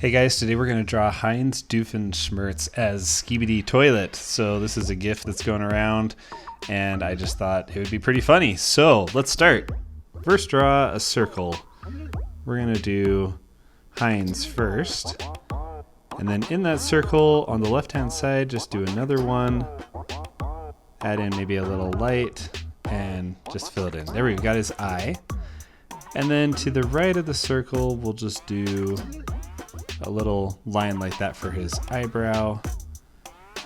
Hey guys, today we're going to draw Heinz Doofenshmirtz as Skibidi Toilet. So this is a GIF that's going around and I just thought it would be pretty funny. So let's start. First draw a circle. We're going to do Heinz first. And then in that circle on the left hand side, just do another one. Add in maybe a little light and just fill it in. There we go, got his eye. And then to the right of the circle, we'll just do a little line like that for his eyebrow,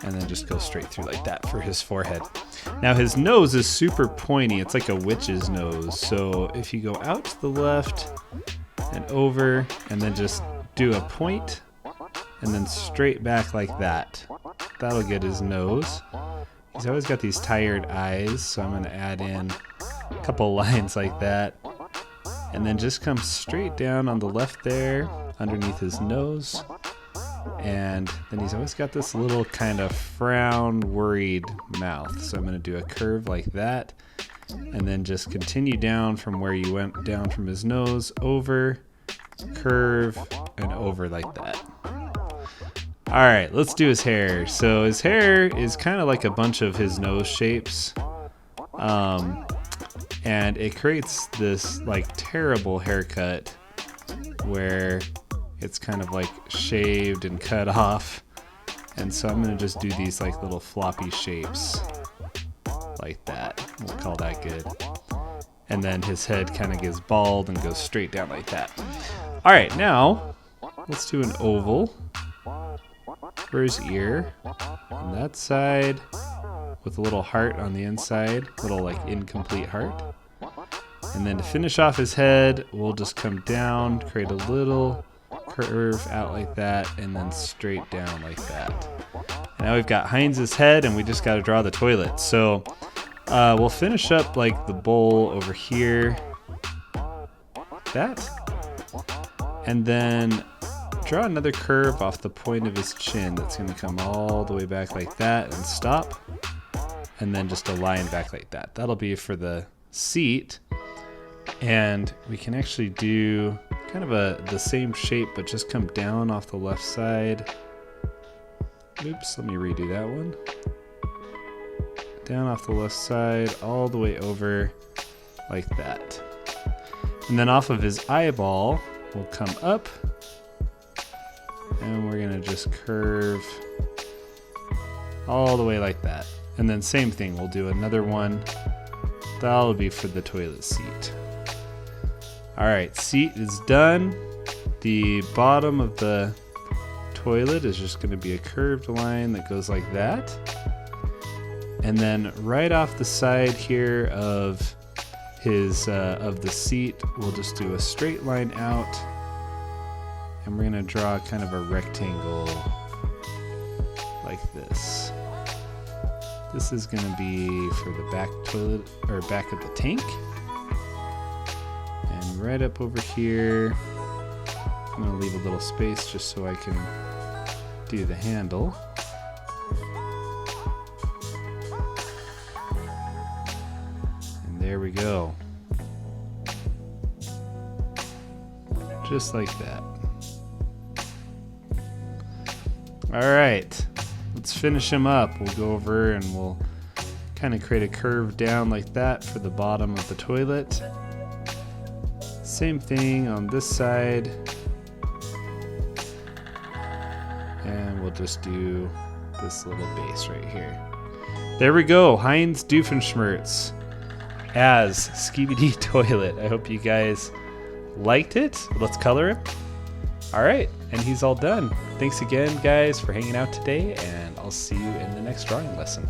and then just go straight through like that for his forehead. Now his nose is super pointy, it's like a witch's nose, so if you go out to the left and over and then just do a point and then straight back like that, that'll get his nose. He's always got these tired eyes, so I'm going to add in a couple lines like that, and then just come straight down on the left there underneath his nose, and then he's always got this little kind of frown, worried mouth, so I'm going to do a curve like that and then just continue down from where you went down from his nose, over, curve, and over like that. Alright, let's do his hair. So his hair is kind of like a bunch of his nose shapes, and it creates this like terrible haircut where it's kind of like shaved and cut off, and so I'm gonna just do these like little floppy shapes like that. We'll call that good. And then his head kind of gets bald and goes straight down like that. All right, now let's do an oval for his ear on that side with a little heart on the inside, little like incomplete heart. And then to finish off his head, we'll just come down, create a little curve out like that, and then straight down like that. And now we've got Heinz's head, and we just got to draw the toilet. So we'll finish up like the bowl over here, like that, and then draw another curve off the point of his chin that's going to come all the way back like that and stop, and then just a line back like that. That'll be for the seat. And we can actually do kind of the same shape, but just come down off the left side. Oops, let me redo that one. Down off the left side, all the way over like that. And then off of his eyeball, we'll come up, and we're gonna just curve all the way like that. And then same thing, we'll do another one. That'll be for the toilet seat. Alright, seat is done. The bottom of the toilet is just going to be a curved line that goes like that. And then right off the side here of his of the seat, we'll just do a straight line out, and we're going to draw kind of a rectangle like this. This is going to be for the back toilet, or back of the tank. And right up over here, I'm going to leave a little space just so I can do the handle. And there we go. Just like that. All right, let's finish him up. We'll go over and we'll kind of create a curve down like that for the bottom of the toilet. Same thing on this side, and we'll just do this little base right here. There we go, Heinz Doofenshmirtz as Skibidi Toilet. I hope you guys liked it. Let's color him. All right, and he's all done. Thanks again, guys, for hanging out today, and I'll see you in the next drawing lesson.